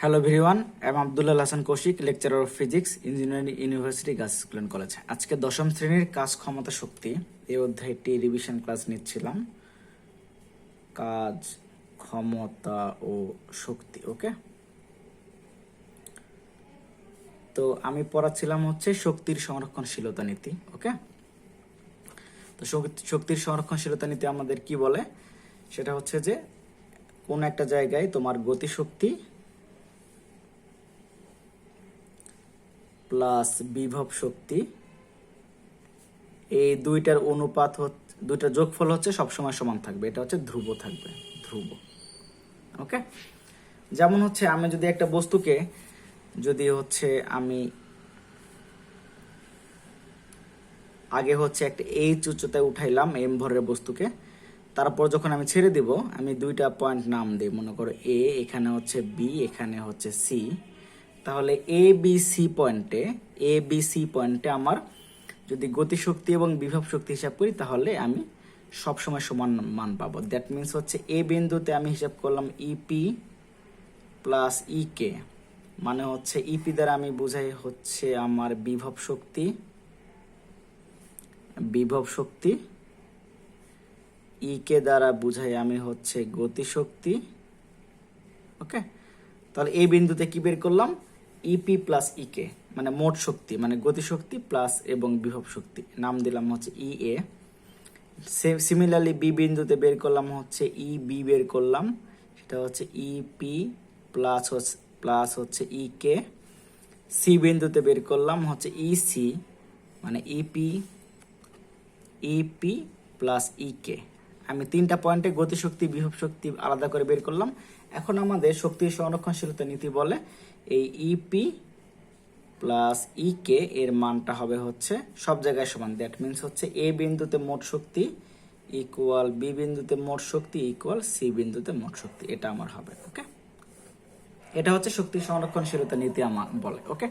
Hello everyone, I am Abdullah Hasan Kaushik, lecturer of physics, engineering university, girls school and college. আজকে দশম শ্রেণীর কাজ ক্ষমতা শক্তি এই অধ্যায়টি রিভিশন ক্লাস নিচ্ছিলাম। কাজ ক্ষমতা ও শক্তি। ওকে, তো আমি পড়াচ্ছিলাম হচ্ছে শক্তির সংরক্ষণশীলতা নীতি। ওকে, তো শক্তির সংরক্ষণশীলতা নীতি আমাদের কি বলে, সেটা হচ্ছে যে কোন একটা জায়গায় তোমার গতিশক্তি প্লাস বিভব শক্তি, এই দুইটার অনুপাত হচ্ছে, দুইটার যোগফল হচ্ছে সবসময় সমান থাকবে। এটা হচ্ছে ধ্রুব থাকবে, ধ্রুব। ওকে, যেমন হচ্ছে আমি যদি একটা বস্তুকে যদি হচ্ছে আমি আগে হচ্ছে একটা এইচ উচ্চতায় উঠাইলাম এম ভরের বস্তুকে, তারপর যখন আমি ছেড়ে দিব আমি দুইটা পয়েন্ট নাম দিই, মনে করো এ, এখানে হচ্ছে বি, এখানে হচ্ছে সি। তাহলে এ বি সি পয়েন্টে আমার যদি গতিশক্তি এবং বিভব শক্তি হিসাব করি তাহলে আমি সবসময় সমান মান পাবো। দ্যাট মিনস হচ্ছে এ বিন্দুতে আমি হিসাব করলাম ইপি প্লাস ইকে, মানে হচ্ছে ইপি দ্বারা আমি বুঝাই হচ্ছে আমার বিভব শক্তি, ইকে দ্বারা বুঝাই আমি হচ্ছে গতিশক্তি। ওকে, তাহলে এই বিন্দুতে কি বের করলাম, ইপি প্লাস ইকে মানে মোট শক্তি, মানে গতিশক্তি প্লাস এবং বিভব শক্তি, নাম দিলাম হচ্ছে ই এ। সিমিলারলি বি বিন্দুতে বের করলাম হচ্ছে ই বি বের করলাম, সেটা হচ্ছে ইপি প্লাস হচ্ছে ইকে। সি বিন্দুতে বের করলাম হচ্ছে ইসি, মানে ইপি প্লাস ইকে। আমি তিনটা পয়েন্টে গতিশক্তি বিভব শক্তি আলাদা করে বের করলাম। এখন আমাদের শক্তির সংরক্ষণশীলতা নীতি বলে এই ইপি প্লাস ইকে এর মানটা হবে হচ্ছে সব জায়গায় সমান। দ্যাট মিনস হচ্ছে এ বিন্দুতে মোট শক্তি ইকুয়াল বি বিন্দুতে মোট শক্তি ইকুয়াল সি বিন্দুতে মোট শক্তি, এটা আমার হবে। ওকে, এটা হচ্ছে শক্তির সংরক্ষণশীলতা নীতি আমার বলে। ওকে,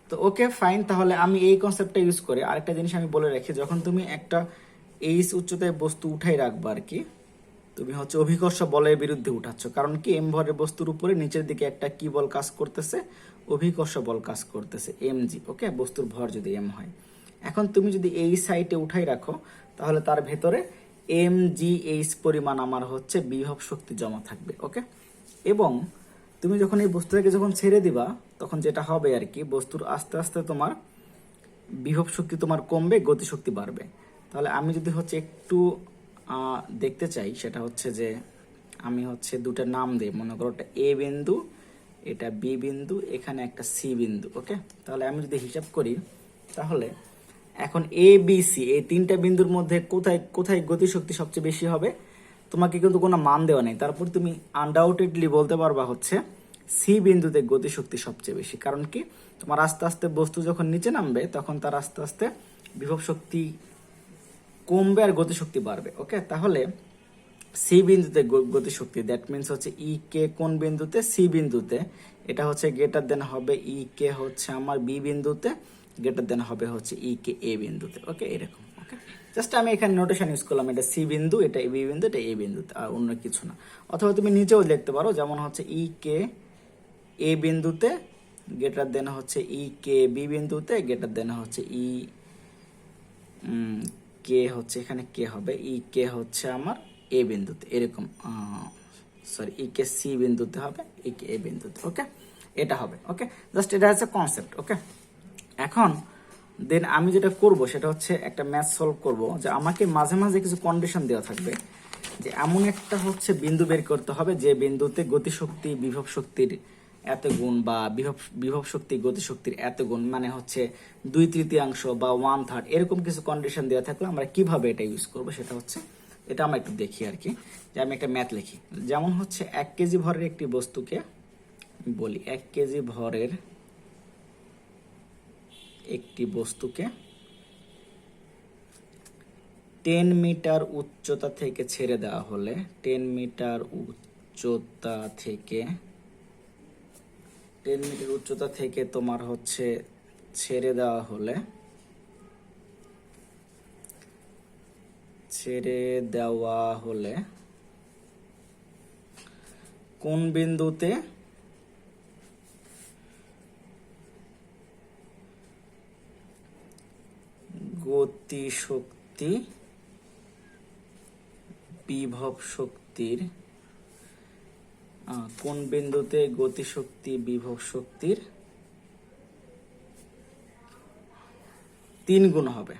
তো ওকে ফাইন, তাহলে আমি এই কনসেপ্টটা ইউজ করে আরেকটা জিনিস আমি বলে রাখি, যখন তুমি একটা এইচ উচ্চতায় বস্তু উঠাই রাখবা আর কি, তুমি হচ্ছে অভিকর্ষ বলের বিরুদ্ধে উঠাচ্ছ। কারণ কি, এম ভরের বস্তুর উপরে নিচের দিকে একটা কি বল কাজ করতেছে, অভিকর্ষ বল কাজ করতেছে, এম জি। ওকে, বস্তুর ভর যদি এম হয়, এখন তুমি যদি এই সাইডে উঠাই রাখো তাহলে তার ভেতরে এম জি এইচ পরিমাণ আমার হচ্ছে বিভব শক্তি জমা থাকবে। ওকে, এবং তুমি যখন এই বস্তুটাকে যখন ছেড়ে দিবা তখন যেটা হবে আর কি, বস্তুর আস্তে আস্তে তোমার বিভব শক্তি তোমার কমবে, গতিশক্তি বাড়বে। তাহলে আমি যদি হচ্ছে একটু দেখতে চাই, সেটা হচ্ছে যে আমি হচ্ছে দুটা নাম দিই, মনে করো এটা এ বিন্দু, এটা বি বিন্দু, এখানে একটা সি বিন্দু। ওকে, তাহলে আমি যদি হিসাব করি তাহলে এখন এ বি সি এই তিনটা বিন্দুর মধ্যে কোথায় কোথায় গতিশক্তি সবচেয়ে বেশি হবে, তোমাকে কিন্তু কোনো মান দেওয়া নেই, তারপর তুমি আনডাউটেডলি বলতে পারবা হচ্ছে সি বিন্দুতে গতিশক্তি সবচেয়ে বেশি। কারণ কি, তোমার আস্তে আস্তে বস্তু যখন নিচে নামবে তখন তার আস্তে আস্তে বিভব শক্তি কমবে আর গতিশক্তি বাড়বে। ওকে, তাহলে সি বিন্দুতে গতিশক্তি, দ্যাট মিনস হচ্ছে ই কে কোন বিন্দুতে, সি বিন্দুতে, এটা হচ্ছে গ্রেটার দেন হবে ই কে হচ্ছে আমার বি বিন্দুতে, গ্রেটার দেন হবে হচ্ছে ই কে এ বিন্দুতে। ওকে, এরকম। ওকে, জাস্ট আমি এখানে নোটেশন ইউজ করলাম, এটা সি বিন্দু, এটা বি বিন্দু, এটা এ বিন্দুতে, আর অন্য কিছু না। অথবা তুমি নিচেও লিখতে পারো, যেমন হচ্ছে ই কে এ বিন্দুতে, গ্রেটার দেন হচ্ছে ই কে বি বিন্দুতে, গ্রেটার দেন হচ্ছে ই কে হচ্ছে এখানে কে হবে ই কে হচ্ছে আমার এ বিন্দুতে, এরকম। সরি, ই কে সি বিন্দুতে হবে, ই কে এ বিন্দুতে। ওকে, এটা হবে। ওকে, জাস্ট এটা হচ্ছে কনসেপ্ট। ওকে, এখন দেন আমি যেটা করব সেটা হচ্ছে একটা ম্যাথ সলভ করব, যে আমাকে মাঝে মাঝে কিছু কন্ডিশন দেওয়া থাকবে, যে এমন একটা হচ্ছে বিন্দু বের করতে হবে যে বিন্দুতে গতিশক্তি বিভব শক্তির এত গুণ, বা বিভব শক্তি গতিশক্তির এত গুণ, মানে হচ্ছে 2/3 বা 1/3, এরকম কিছু কন্ডিশন দেওয়া থাকলে আমরা কিভাবে এটা ইউজ করব সেটা হচ্ছে, এটা আমরা একটু দেখি আর কি। যে আমি একটা ম্যাথ লিখি, যেমন হচ্ছে 1 কেজি ভরের একটি বস্তুকে বলি, 1 কেজি ভরের একটি বস্তুকে 10 মিটার উচ্চতা থেকে ছেড়ে দেওয়া হলে, 10 মিটার উচ্চতা থেকে তোমার হচ্ছে ছেড়ে দেওয়া হলে কোন বিন্দুতে গতিশক্তি বিভব শক্তির কোন বিন্দুতে গতিশক্তি বিভব শক্তির 3 গুণ হবে।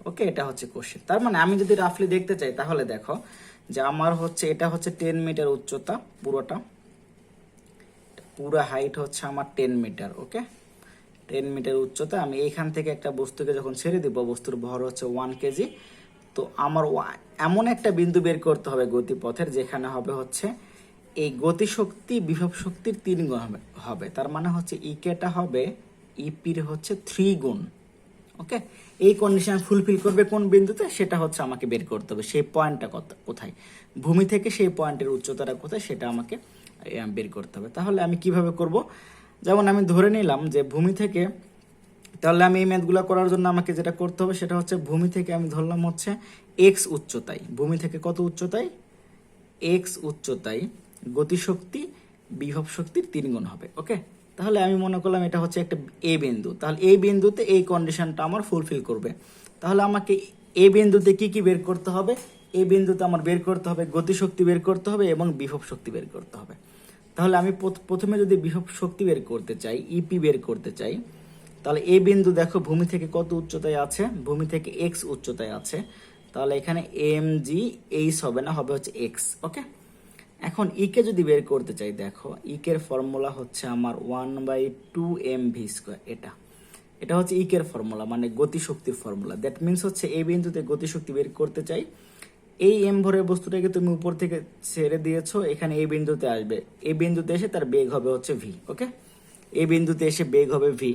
ওকে, এটা হচ্ছে কোশ্চেন। তার মানে আমি যদি রাফলি দেখতে চাই তাহলে দেখো যে আমার হচ্ছে এটা হচ্ছে 10 মিটার উচ্চতা, পুরো হাইট হচ্ছে আমার 10 মিটার। ওকে, 10 মিটার উচ্চতা। আমি এইখান থেকে একটা বস্তুকে যখন ছেড়ে দিব, বস্তুর ভর হচ্ছে 1 কেজি। তো আমার এমন একটা বিন্দু বের করতে হবে গতিপথের যেখানে হবে হচ্ছে এই গতিশক্তি বিভব শক্তির 3 গুণ হবে। তার মানে হচ্ছে ইকেটা হবে ইপির হচ্ছে 3 গুণ। ওকে, এই কন্ডিশন ফুলফিল করবে কোন বিন্দুতে, সেটা হচ্ছে আমাকে বের করতে হবে। সেই পয়েন্টটা কোথায়, ভূমি থেকে সেই পয়েন্টের উচ্চতাটা কোথায়, সেটা আমাকে বের করতে হবে। তাহলে আমি কিভাবে করব, যেমন আমি ধরে নিলাম যে ভূমি থেকে, তাহলে আমি এই ম্যাথগুলো করার জন্য আমাকে যেটা করতে হবে সেটা হচ্ছে ভূমি থেকে আমি ধরলাম হচ্ছে এক্স উচ্চতায়, ভূমি থেকে কত উচ্চতায়, এক্স উচ্চতায় গতিশক্তি বিভব শক্তির 3 গুণ হবে। ওকে, তাহলে আমি মনে করলাম এটা হচ্ছে একটা এ বিন্দু, তাহলে এই বিন্দুতে এই কন্ডিশনটা আমার ফুলফিল করবে। তাহলে আমাকে এই বিন্দুতে কি কি বের করতে হবে, এই বিন্দুতে আমার বের করতে হবে গতিশক্তি বের করতে হবে এবং বিভব শক্তি বের করতে হবে। তাহলে আমি প্রথমে যদি বিভব শক্তি বের করতে চাই, ইপি বের করতে চাই, তাহলে এই বিন্দু দেখো ভূমি থেকে কত উচ্চতায় আছে, ভূমি থেকে এক্স উচ্চতায় আছে। তাহলে এখানে এম জি এইচ হবে না, হবে হচ্ছে এক্স। ওকে, এখন ইকে যদি বের করতে চাই, দেখো ইকের ফর্মুলা হচ্ছে আমার 1/2mv²। এটা হচ্ছে ইকের ফর্মুলা, মানে গতিশক্তির ফর্মুলা। দ্যাট মিনস হচ্ছে এই বিন্দুতে গতিশক্তি বের করতে চাই, এই এম ভরের বস্তুটাকে তুমি উপর থেকে ছেড়ে দিয়েছো, এখানে এই বিন্দুতে আসবে, এই বিন্দুতে এসে তার বেগ হবে হচ্ছে ভি। ওকে, এই বিন্দুতে এসে বেগ হবে ভি।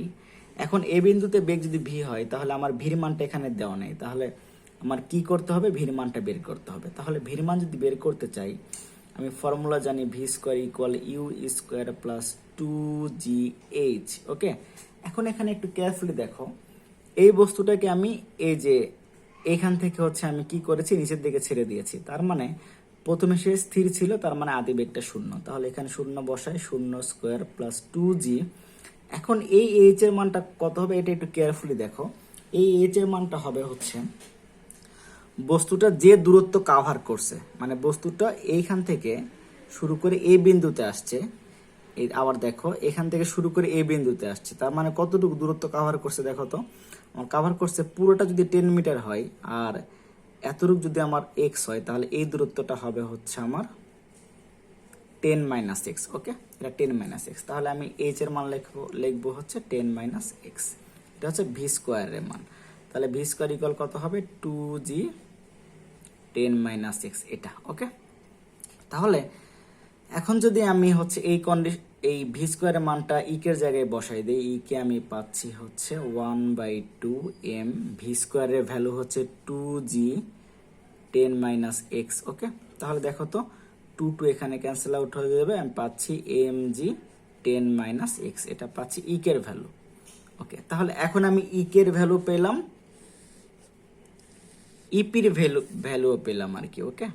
এখন এই বিন্দুতে বেগ যদি ভি হয় তাহলে আমার ভির মানটা এখানে দেওয়া নেই, তাহলে আমার কি করতে হবে, ভির মানটা বের করতে হবে। তাহলে ভির মান যদি বের করতে চাই, আমি ফর্মুলা জানি v² = u² + 2gh। ওকে, এখন এখানে একটু কেয়ারফুলি দেখো, এই বস্তুটাকে আমি এই যে এইখান থেকে হচ্ছে আমি কি করেছি, নিচের দিকে ছেড়ে দিয়েছি। তার মানে প্রথমে সে স্থির ছিল, তার মানে আদি বেগটা 0। তাহলে এখানে 0 বসায়, 0² + 2g। এখন এই এইচ এর মানটা কত হবে, এটা একটু কেয়ারফুলি দেখো। এই এইচ এর মানটা হবে হচ্ছে বস্তুটা যে দূরত্ব কাভার করছে, মানে বস্তুটা এইখান থেকে শুরু করে এই বিন্দুতে আসছে, আবার দেখো এখান থেকে শুরু করে এই বিন্দুতে আসছে, তার মানে কতটুকু দূরত্ব কাভার করছে দেখো তো। আমার কাভার করছে পুরোটা যদি 10 মিটার হয় আর এতটুকু যদি আমার এক্স হয়, তাহলে এই দূরত্বটা হবে হচ্ছে আমার 10 - x। ওকে, এটা 10 - x। তাহলে আমি এইচ এর মান লিখবো হচ্ছে 10 - x। এটা হচ্ছে v² এর মান। তাহলে v² = কত হবে, 2g 10 - x এটা। ওকে, তাহলে এখন যদি আমি হচ্ছে এই v² এর মানটা ইকের জায়গায় বসাই দিই, ইকে আমি পাচ্ছি হচ্ছে 1/2m, v² এর ভ্যালু হচ্ছে 2g 10 - x। ওকে, তাহলে দেখো তো 2 এখানে ক্যান্সেল আউট হয়ে যাবে, আমি পাচ্ছি mg 10 - x, এটা পাচ্ছি ইকের ভ্যালু। ওকে, তাহলে এখন আমি ইকের ভ্যালু পেলাম, ইপির ভ্যালুও পেলাম আর কি। ওকে,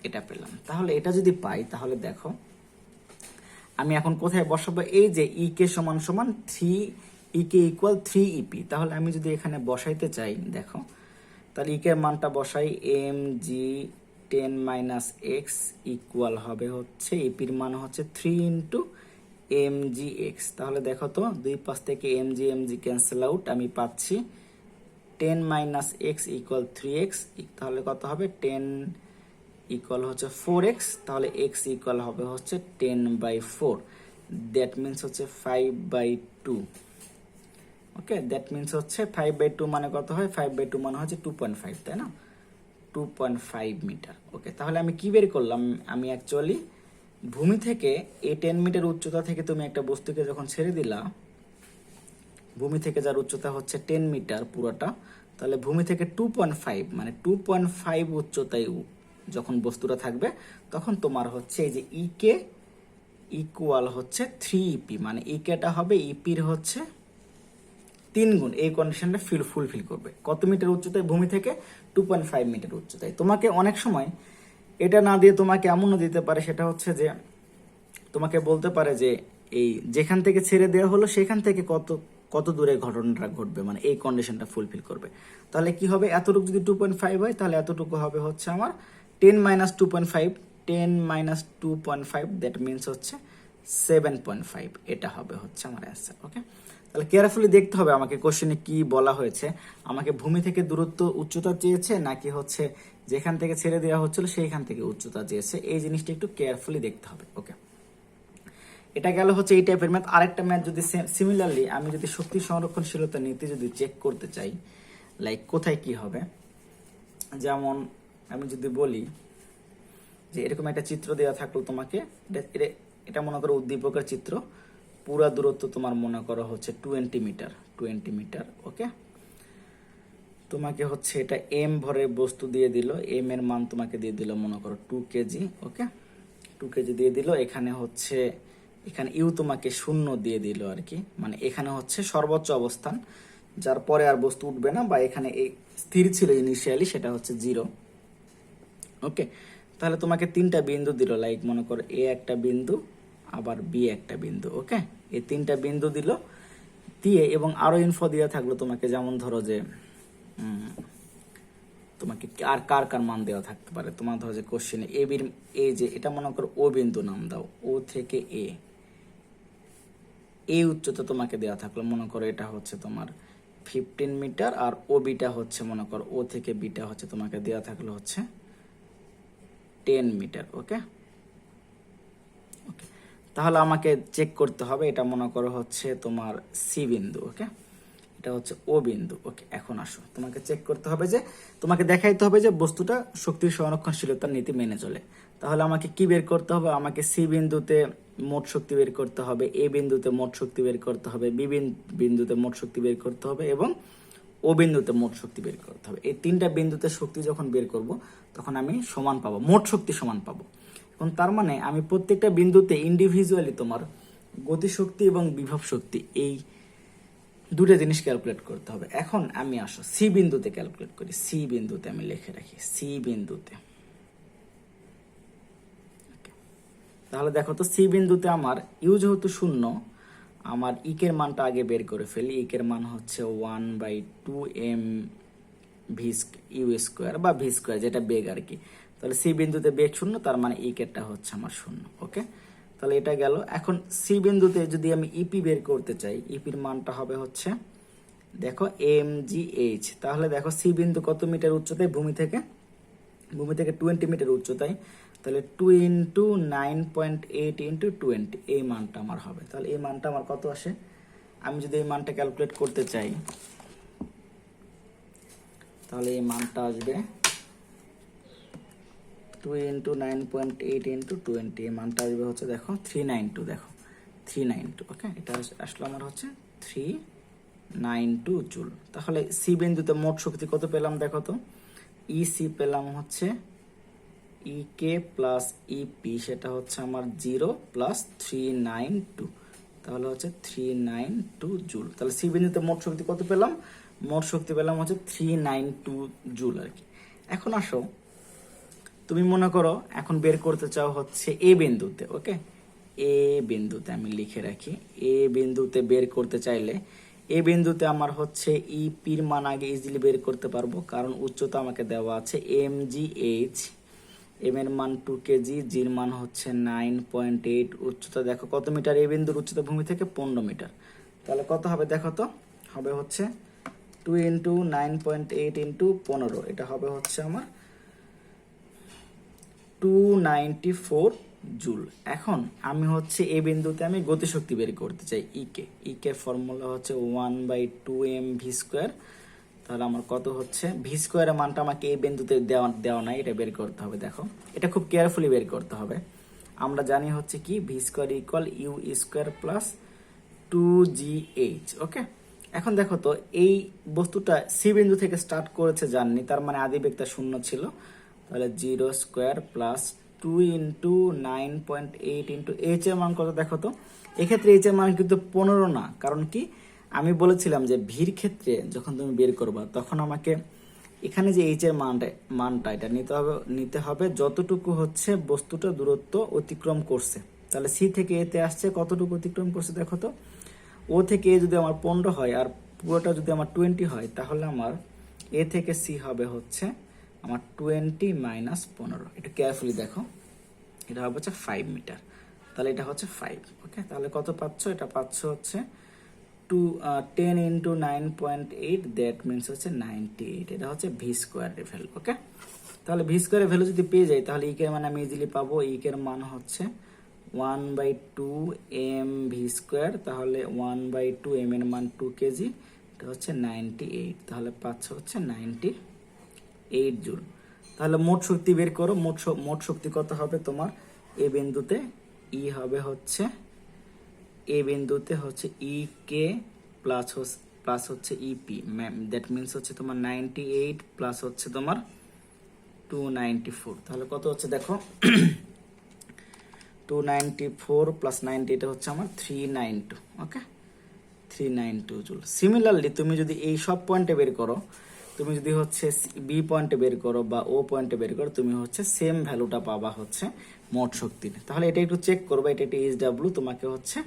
এটা পেলাম। তাহলে এটা যদি পাই তাহলে দেখো আমি এখন কোথায় বসাবো, এই যে ইকে = 3, ইকে = 3ep। তাহলে আমি যদি এখানে বসাইতে চাই, দেখো তাহলে ইকের মানটা বসাই, mg 10 - x ইকুয়াল হবে হচ্ছে ইপির মান হচ্ছে 3 × mgx। তাহলে দেখো তো 2 পাশ থেকে mg ক্যান্সেল আউট, আমি পাচ্ছি 10 - x = 3x। তাহলে কত হবে, 10 = হচ্ছে 4x। তাহলে x = হবে হচ্ছে 10/4। দ্যাট মিনস হচ্ছে 5/2। ওকে, দ্যাট মিনস হচ্ছে 5/2 মানে কত হয়, 5/2 মানে হচ্ছে 2.5, তাই না, 2.5 মিটার। ওকে, তাহলে আমি কি বের করলাম, আমি অ্যাকচুয়ালি ভূমি থেকে এই 10 মিটার উচ্চতা থেকে তুমি একটা বস্তুকে যখন ছেড়ে দিলা, ভূমি থেকে যার উচ্চতা হচ্ছে 10 মিটার পুরোটা, তাহলে ভূমি থেকে 2.5 মানে 2.5 উচ্চতায় যখন বস্তুটা থাকবে, তখন তোমার হচ্ছে এই যে ইকে ইকুয়াল হচ্ছে 3ep, মানে ইকেটা হবে ইপির হচ্ছে 3 গুণ। এই কন্ডিশনটা ফুলফিল করবে। কত মিটার উচ্চতায়, ভূমি থেকে 2.5 মিটার উচ্চতায়। তোমাকে অনেক সময় এটা না দিয়ে তোমাকে এমনও দিতে পারে, সেটা হচ্ছে যে তোমাকে বলতে পারে যে এই যেখান থেকে ছেড়ে দেওয়া হলো সেখান থেকে কত কত দূরে ঘটনাটা ঘটবে, মানে এই কন্ডিশনটা ফুলফিল করবে। তাহলে কি হবে, এতটুকু যদি 2.5 হয় তাহলে এতটুকু হবে হচ্ছে আমার 10 মাইনাস 2.5, 10 মাইনাস 2.5 দ্যাট মিনস হচ্ছে 7.5। এটা হবে হচ্ছে আমার অ্যান্সার। ওকে, তাহলে কেয়ারফুলি দেখতে হবে আমাকে কোশ্চেনে কি বলা হয়েছে, আমাকে ভূমি থেকে দূরত্ব উচ্চতা চেয়েছে নাকি হচ্ছে যেখান থেকে ছেড়ে দেওয়া হচ্ছিল সেইখান থেকে উচ্চতা চেয়েছে, এই জিনিসটা একটু কেয়ারফুলি দেখতে হবে। ওকে, এটা গেল হচ্ছে এই টাইপের ম্যাথ। আরেকটা ম্যাথ যদি সিমিলারলি আমি যদি শক্তি সংরক্ষণশীলতা নীতি যদি চেক করতে চাই, লাইক কোথায় কি হবে, যেমন আমি যদি বলি যে এরকম একটা চিত্র দেওয়া থাকলো তোমাকে, এটা মনে করো উদ্দীপকের চিত্র, পুরা দূরত্ব তোমার মনে করো হচ্ছে 20 মিটার, 20 মিটার। ওকে, তোমাকে হচ্ছে এটা এম ভরের বস্তু দিয়ে দিল, এম এর মান তোমাকে দিয়ে দিল মনে করো 2 কেজি। ওকে, 2 কেজি দিয়ে দিল, এখানে হচ্ছে এখানে ইউ তোমাকে 0 দিয়ে দিল আর কি, মানে এখানে হচ্ছে সর্বোচ্চ অবস্থান, যার পরে আর বস্তু উঠবে না, বা এখানে এই স্থির ছিল ইনিশিয়ালি, সেটা হচ্ছে 0। ওকে, তাহলে তোমাকে 3টা বিন্দু দিল, লাইক মনে করো এ একটা বিন্দু, আবার বি একটা বিন্দু। ওকে, এই 3টা বিন্দু দিল দিয়ে, এবং আরো ইনফো দেওয়া থাকলো তোমাকে, যেমন ধরো যে তোমাকে আর কার কার মান দেওয়া থাকতে পারে, তোমার ধরো যে কোশ্চেনে এ বির, এই যে এটা মনে করো ও বিন্দু নাম দাও, ও থেকে এ উচ্চতা তোমাকে দেওয়া থাকলো, মনে করো এটা হচ্ছে তোমার 15 মিটার, আর ও বিটা হচ্ছে মনে করো ও থেকে বিটা হচ্ছে তোমাকে দেওয়া থাকলো হচ্ছে 10 মিটার। ওকে, ওকে, তাহলে আমাকে চেক করতে হবে, এটা মনে করো হচ্ছে তোমার সি বিন্দু। ওকে, এটা হচ্ছে ও বিন্দু। ওকে, এখন আসো, তোমাকে চেক করতে হবে যে, তোমাকে দেখাইতে হবে যে বস্তুটা শক্তির সংরক্ষণশীলতার নীতি মেনে চলে। তাহলে আমাকে কি বের করতে হবে, আমাকে সি বিন্দুতে মোট শক্তি বের করতে হবে, এ বিন্দুতে মোট শক্তি বের করতে হবে, বি বিন্দুতে মোট শক্তি বের করতে হবে, এবং ও বিন্দুতে মোট শক্তি বের করতে হবে। এই 3টা বিন্দুতে শক্তি যখন বের করব তখন আমি সমান পাবো, মোট শক্তি সমান পাবো। এবং তার মানে আমি প্রত্যেকটা বিন্দুতে ইন্ডিভিজুয়ালি তোমার গতিশক্তি এবং বিভব শক্তি, এই দুটো জিনিস ক্যালকুলেট করতে হবে। এখন আমি আসো সি বিন্দুতে ক্যালকুলেট করি, সি বিন্দুতে আমি লিখে রাখি, সি বিন্দুতে। তাহলে দেখো তো, সি বিন্দুতে আমার ইউ যেহেতু 0, আমার ইকের মানটা আগে বের করে ফেলি। ইকের মান হচ্ছে 1/2m ভি ইউ স্কোয়ার বা ভি স্কোয়ার, যেটা বেগ আর কি। তাহলে সি বিন্দুতে বেগ 0, তার মানে ইকেরটা হচ্ছে আমার 0। ওকে, তাহলে এটা গেল। এখন সি বিন্দুতে যদি আমি ইপি বের করতে চাই, ইপির মানটা হবে হচ্ছে দেখো mgh। তাহলে দেখো সি বিন্দু কত মিটার উচ্চতায়, ভূমি থেকে 20 মিটার উচ্চতায়, তাহলে 2 × 9.8 × 20, এই মানটা আমার হবে। তাহলে এই মানটা আমার কত আসে, আমি যদি এই মানটা ক্যালকুলেট করতে চাই, তাহলে এই মানটা আসবে 2 × 9.8 × 20, এই মানটা আসবে হচ্ছে দেখো 392, দেখো 392। ওকে, এটা আসলে আমার হচ্ছে 392 জুল। তাহলে সি বিন্দুতে মোট শক্তি কত পেলাম দেখো তো, ইসি পেলাম হচ্ছে ইকে প্লাস ইপি, সেটা হচ্ছে আমার 0 প্লাস 392, তাহলে হচ্ছে 392 জুল। তাহলে সি বিন্দুতে মোট শক্তি কত পেলাম, মোট শক্তি পেলাম হচ্ছে 392 জুল আর কি। এখন আসো, তুমি মনে করো এখন বের করতে চাও হচ্ছে এ বিন্দুতে। ওকে, এ বিন্দুতে আমি লিখে রাখি, এ বিন্দুতে বের করতে চাইলে, এ বিন্দুতে আমার হচ্ছে ইপির মান আগে ইজিলি বের করতে পারবো, কারণ উচ্চতা আমাকে দেওয়া আছে mgh, এম এর মান 2 কেজি, জির মান হচ্ছে 9.8, উচ্চতা দেখো কত মিটার, এ বিন্দুর উচ্চতা ভূমি থেকে 15 মিটার। তাহলে কত হবে দেখো তো, হবে হচ্ছে 2 × 9.8 × 15, এটা হবে হচ্ছে আমার 294 জুল। এখন আমি হচ্ছে এই বিন্দুতে আমি গতিশক্তি বের করতে চাই, ইকে, ইকের ফর্মুলা হচ্ছে 1/2m ভি স্কোয়ার। তাহলে আমার কত হচ্ছে, ভি স্কোয়ারের মানটা আমাকে এই বিন্দুতে দেওয়া নাই, এটা বের করতে হবে। দেখো এটা খুব কেয়ারফুলি বের করতে হবে। আমরা জানি হচ্ছে কি, v square equal u square plus 2gh। Okay, এখন দেখো তো, এই বস্তুটা সি বিন্দু থেকে স্টার্ট করেছে জাননি, তার মানে আদি বেগটা 0 ছিল। তাহলে 0 স্কোয়ার প্লাস 2 × 9.8 × h এর মান কত দেখো তো, এক্ষেত্রে h এর মান কিন্তু 15 না, কারণ কি আমি বলেছিলাম যে ভির ক্ষেত্রে যখন তুমি বের করবা তখন আমাকে এখানে যে h এর মানটা এটা নিতে হবে যতটুকু হচ্ছে বস্তুটা দূরত্ব অতিক্রম করছে, তাহলে সি থেকে এতে আসছে, কতটুকু অতিক্রম করছে দেখো তো। ও থেকে এ যদি আমার 15 হয় আর পুরোটা যদি আমার 20 হয়, তাহলে আমার এ থেকে সি হবে হচ্ছে আমার 20 মাইনাস 15। একটু কেয়ারফুলি দেখো, এটা হবে হচ্ছে 5 মিটার। তাহলে এটা হচ্ছে 5। ওকে, তাহলে কত পাচ্ছ? এটা পাচ্ছ হচ্ছে 10 ইন্টু 9.8, দ্যাট মিনস হচ্ছে 98। এটা হচ্ছে ভি স্কোয়ারের ভ্যালু। ওকে, তাহলে ভি স্কোয়ারের ভ্যালু যদি পেয়ে যাই, তাহলে ইকের মান আমি ইজিলি পাবো। ইকের মান হচ্ছে 1/2 এম ভি স্কোয়ার। তাহলে 1/2 এম এর মান 2 কেজি, এটা হচ্ছে 98। তাহলে পাচ্ছ হচ্ছে 98 জুল। তাহলে মোট শক্তি বের করো। মোট শক্তি কত হবে তোমার এ বিন্দুতে? ই হবে হচ্ছে, এ বিন্দুতে হচ্ছে ই কে প্লাস হচ্ছে ইপি, দ্যাট মিনস হচ্ছে তোমার 98 প্লাস হচ্ছে তোমার 294। তাহলে কত হচ্ছে দেখো, 294 প্লাস 90, এটা হচ্ছে আমার 392। ওকে, 392 জুল। সিমিলারলি তুমি যদি এই সব পয়েন্টে বের করো, তুমি যদি হচ্ছে বি পয়েন্টে বের করো বা ও পয়েন্টে বের করো, তুমি হচ্ছে সেম ভ্যালুটা পাবা হচ্ছে মোট শক্তির। তাহলে এটা একটু চেক করবা, এটা একটি এইচডব্লিউ। তোমাকে হচ্ছে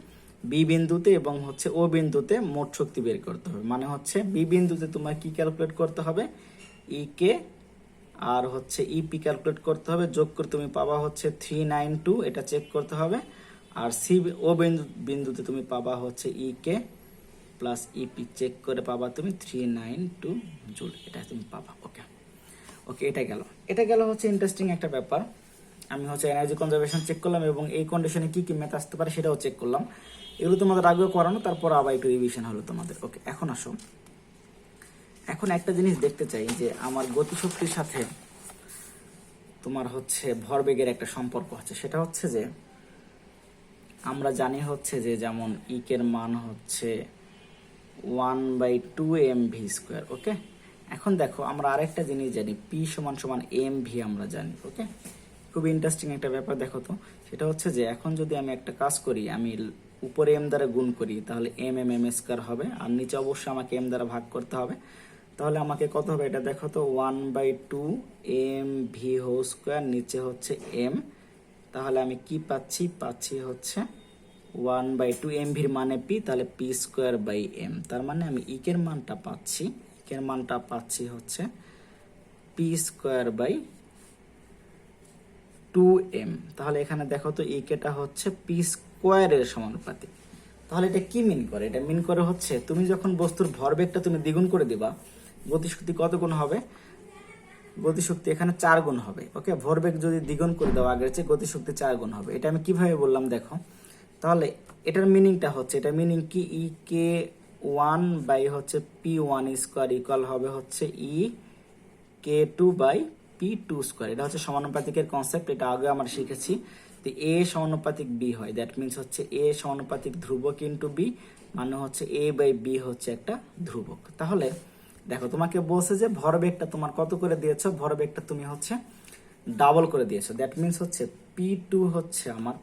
বি বিন্দুতে এবং হচ্ছে ও বিন্দুতে মোট শক্তি বের করতে হবে। মানে হচ্ছে বি বিন্দুতে তোমার কি ক্যালকুলেট করতে হবে? ই কে আর হচ্ছে ইপি ক্যালকুলেট করতে হবে, যোগ করে তুমি পাবা হচ্ছে 392, এটা চেক করতে হবে। আর সি ও বিন্দুতে তুমি পাবা হচ্ছে ই কে প্লাস ইপি, চেক করে পাবা তুমি 392 জুল, এটা তুমি পাবা। ওকে ওকে, এটা গেল হচ্ছে ইন্টারেস্টিং একটা ব্যাপার। আমি হচ্ছে এনার্জি কনজারভেশন চেক করলাম এবং এই কন্ডিশনে কি কি ম্যাথ আসতে পারে সেটাও চেক করলাম। এগুলো তোমাদের আগেও করানো, তারপর আবার একটু রিভিশন হলো তোমাদের। ওকে, এখন আসো, এখন একটা জিনিস দেখতে চাই যে আমার গতিশক্তির সাথে তোমার হচ্ছে ভরবেগের একটা সম্পর্ক আছে। সেটা হচ্ছে যে আমরা জানি হচ্ছে যে যেমন ইকের মান হচ্ছে 1/2 এম ভি স্কোয়ার। ওকে, এখন দেখো আমরা আরেকটা জিনিস জানি, পি সমান সমান এম ভি আমরা জানি। ওকে, খুবই ইন্টারেস্টিং একটা ব্যাপার দেখো তো। সেটা হচ্ছে যে এখন যদি আমি একটা কাজ করি, আমি উপরে এম দ্বারা গুণ করি, তাহলে এম এম এম স্কোয়ার হবে, আর নিচে অবশ্যই আমাকে এম দ্বারা ভাগ করতে হবে। তাহলে আমাকে কত হবে এটা দেখো তো, 1/2 এম ভি হোল স্কোয়ার, নিচে হচ্ছে এম। তাহলে আমি কি পাচ্ছি হচ্ছে 1/2 এম ভির মানে পি, তাহলে পি স্কোয়ার বাই এম। তার মানে আমি ইকের মানটা পাচ্ছি হচ্ছে পি স্কোয়ার বাই 2m। তাহলে এখানে দেখো তো ইকেটা হচ্ছে পি স্কোয়ারের সমানুপাতিক। তাহলে এটা কি মিন করে? এটা মিন করে হচ্ছে তুমি যখন বস্তুর ভরবেগটা তুমি দ্বিগুণ করে দিবা, গতিশক্তি কত গুণ হবে? গতিশক্তি এখানে 4 গুণ হবে। ওকে, ভরবেগ যদি দ্বিগুণ করে দাও আগের চেয়ে, গতিশক্তি 4 গুণ হবে। এটা আমি কিভাবে বললাম দেখো। তাহলে এটার মিনিংটা হচ্ছে, এটা মিনিং কি, ই কে 1 বাই হচ্ছে পি 1 স্কোয়ার ইকুয়াল হবে হচ্ছে ই কে 2 বাই পি 2 স্কোয়ার। এটা হচ্ছে সমানুপাতিকের কনসেপ্ট, এটা আগে আমরা শিখেছি। তো এ সমানুপাতিক বি হয়, দ্যাট মিনস হচ্ছে এ সমানুপাতিক ধ্রুবক ইন্টু বি, মানে হচ্ছে এ বাই বি হচ্ছে একটা ধ্রুবক। তাহলে দেখো তোমাকে বলছে যে ভরবেগটা তোমার কত করে দিয়েছো, ভরবেগটা তুমি হচ্ছে ডাবল করে দিয়েছো, দ্যাট মিনস হচ্ছে পি 2 হচ্ছে আমার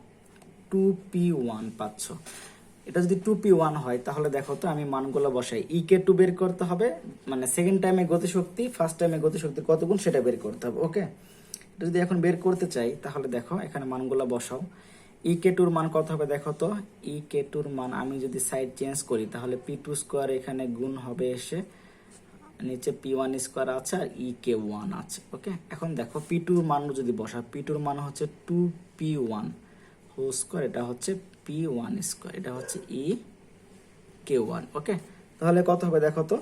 2p1 পাচ্ছ। এটা যদি 2p1 হয়, তাহলে দেখো তো আমি মানগুলো বসাই, ই কে 2 বের করতে হবে, মানে সেকেন্ড টাইমে গতিশক্তি ফার্স্ট টাইমে গতিশক্তি কত গুণ সেটা বের করতে হবে। ওকে, এটা যদি এখন বের করতে চাই, তাহলে দেখো এখানে মানগুলো বসাও। ই কে 2 মান কত হবে দেখো তো, ই কে 2 মান আমি যদি সাইড চেঞ্জ করি, তাহলে পি 2 স্কোয়ার এখানে গুণ হবে এসে, নিচে পি 1 স্কোয়ার আছে আর ই কে 1 আছে। ওকে, এখন দেখো পি 2 মান যদি বসা, পি 2 মান হচ্ছে 2p1 হোল স্কোয়ার, এটা হচ্ছে পি 1 স্কোয়ার, এটা হচ্ছে ই কে 1। ওকে, তাহলে কত হবে দেখো তো,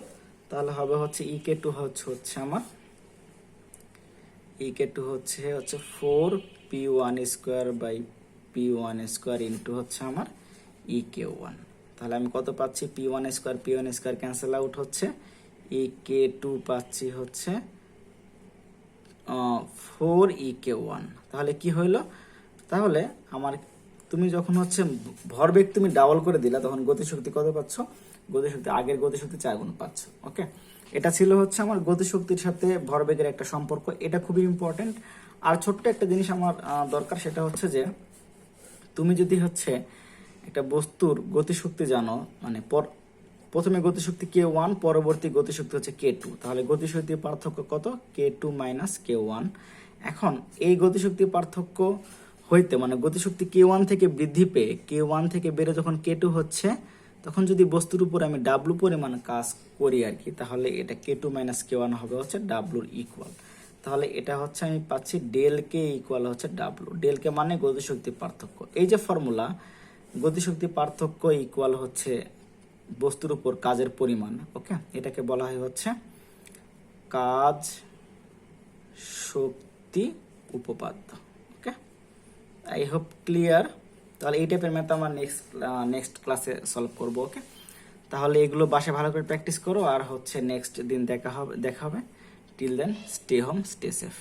তাহলে হবে হচ্ছে ই কে 2 হচ্ছে আমার ই কে 2 হচ্ছে 4p1 square by p 1 square into হচ্ছে আমার ই কে 1। তাহলে আমি কত পাচ্ছি, পি 1 স্কোয়ার ক্যান্সেল আউট হচ্ছে, ই কে 2 পাচ্ছি হচ্ছে 4e1। তাহলে কি হইলো, তাহলে আমার তুমি যখন হচ্ছে ভরবেগ তুমি ডাবল করে দিলা, তখন গতিশক্তি কত পাচ্ছ? গতিশক্তি আগের গতিশক্তি 4 গুণ পাচ্ছ। ওকে, এটা ছিল হচ্ছে আমার গতিশক্তির সাথে ভরবেগের একটা সম্পর্ক, এটা খুবই ইম্পর্টেন্ট। আর ছোট্ট একটা জিনিস আমার দরকার, সেটা হচ্ছে যে তুমি যদি হচ্ছে একটা বস্তুর গতিশক্তি জানো, মানে প্রথমে গতিশক্তি k1, পরবর্তী গতিশক্তি হচ্ছে k2, তাহলে গতিশক্তির পার্থক্য কত? k2 minus k1। এখন এই গতিশক্তির পার্থক্য হইতে মানে গতিশক্তি K1 থেকে বৃদ্ধি পেয়ে K1 থেকে বেড়ে যখন K2 হচ্ছে, তখন যদি বস্তুর উপর আমি W পরিমাণ কাজ করি আর কি, তাহলে এটা K2 মাইনাস K1 হবে হচ্ছে W ইকুয়াল। তাহলে এটা হচ্ছে আমি পাচ্ছি ডেল কে ইকুয়াল হচ্ছে W। ডেল কে মানে গতিশক্তির পার্থক্য। এই যে ফর্মুলা, গতিশক্তির পার্থক্য ইকুয়াল হচ্ছে বস্তুর উপর কাজের পরিমাণ। ওকে, এটাকে বলা হয় হচ্ছে কাজ শক্তি উপপাদ্য। ওকে, আই হোপ ক্লিয়ার। তাহলে এই টাইপের ম্যাথ আমরা নেক্সট ক্লাসে সলভ করব। ওকে, তাহলে এগুলো বাসায় ভালো করে প্র্যাকটিস করো, আর হচ্ছে নেক্সট দিন দেখা হবে। Till then stay home, stay safe.